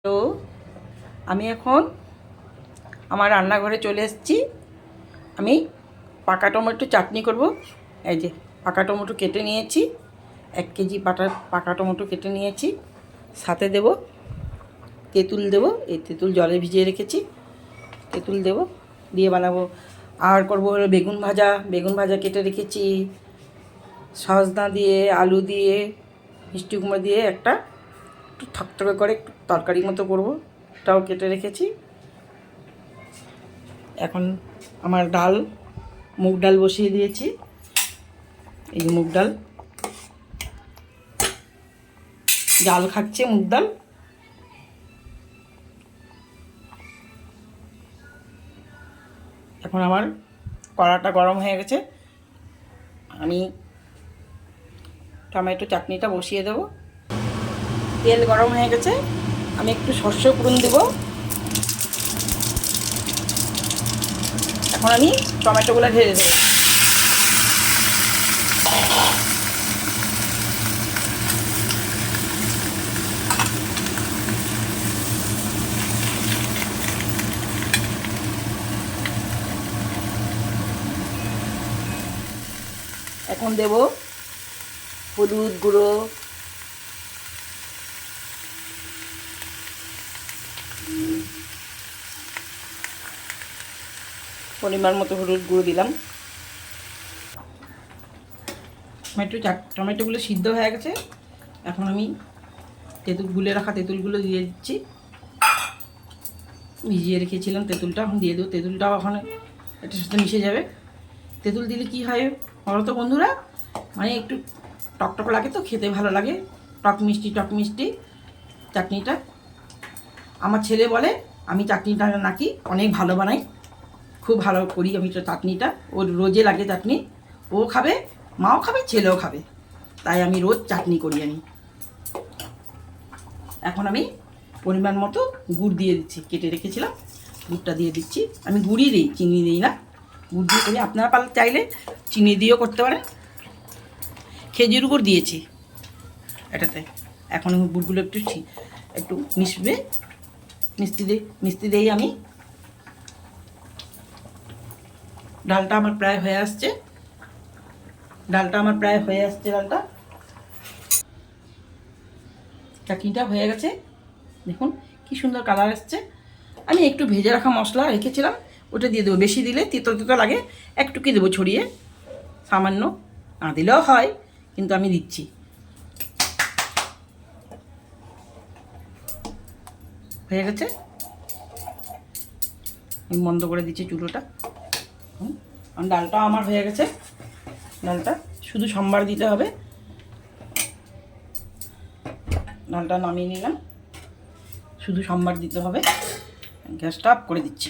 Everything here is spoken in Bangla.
তো আমি এখন আমার রান্নাঘরে চলে এসেছি। আমি পাকা টমেটো চাটনি করব। এই যে পাকা টমেটো কেটে নিয়েছি, 1 কেজি পাকা টমেটো কেটে নিয়েছি। সাথে দেব তেঁতুল, দেব এই তেঁতুল জলে ভিজিয়ে রেখেছি, তেঁতুল দেব দিয়ে বানাবো। আর করবো হলো বেগুন ভাজা কেটে রেখেছি, সজনা দিয়ে আলু দিয়ে মিষ্টি কুমড়ো দিয়ে একটা একটু থকথকে করে একটু তরকারির মতো করবো, এটাও কেটে রেখেছি। এখন আমার মুগ ডাল বসিয়ে দিয়েছি। এই যে মুগ ডাল, জাল খাচ্ছে মুগ ডাল। এখন আমার কড়াটা গরম হয়ে গেছে, আমি টমেটো চাটনিটা বসিয়ে দেব। তেল গরম হয়ে গেছে, আমি একটু সর্ষে ফোড়ন দেব। এখন আমি টমেটোগুলো ঢেলে দেব। এখন দেব হলুদ গুঁড়ো, পরিমাণ মতো হলুদ গুঁড়ো দিলাম। টমেটোগুলো সিদ্ধ হয়ে গেছে, এখন আমি গুলে রাখা তেঁতুলগুলো দিয়ে দিচ্ছি। ভিজিয়ে রেখেছিলাম তেঁতুলটা, এখন দিয়ে দেবো। তেঁতুলটাও ওখানে এটার সাথে মিশে যাবে। তেঁতুল দিলে কি হয় বলো তো বন্ধুরা, মানে একটু টকটক লাগে, তো খেতে ভালো লাগে, টক মিষ্টি চাটনিটা। আমার ছেলে বলে আমি চাটনিটা নাকি অনেক ভালো বানাই, খুব ভালো করি আমি চাটনিটা। ওর রোজে লাগে চাটনি, ও খাবে, মাও খাবে, ছেলেও খাবে, তাই আমি রোজ চাটনি করি আমি। এখন আমি পরিমাণ মতো গুড় দিয়ে দিচ্ছি, কেটে রেখেছিলাম গুড়টা দিয়ে দিচ্ছি। আমি গুড়ই দিই, চিনি দিই না, গুড় দিয়ে করি। আপনারা চাইলে চিনি দিয়েও করতে পারেন। খেজুর গুড় দিয়েছি এটাতে। এখন গুড়গুলো একটু মিশবে, মিষ্টি দিই আমি। ডালটা আমার প্রায় হয়ে আসছে, ডালটা চাটনিটা হয়ে গেছে। দেখুন কি সুন্দর কালার আসছে। আমি একটু ভেজে রাখা মশলা রেখেছিলাম, ওটা দিয়ে দেবো। বেশি দিলে তিতো লাগে, একটুকি দেবো ছড়িয়ে, সামান্য। না দিলেও হয়, কিন্তু আমি দিচ্ছি। হয়ে গেছে, আমি বন্ধ করে দিচ্ছি চুলোটা। ডালটাও আমার হয়ে গেছে। ডালটা শুধু সম্বার দিতে হবে। ডালটা নামিয়ে নিলাম, শুধু সম্বার দিতে হবে। গ্যাসটা অফ করে দিচ্ছি।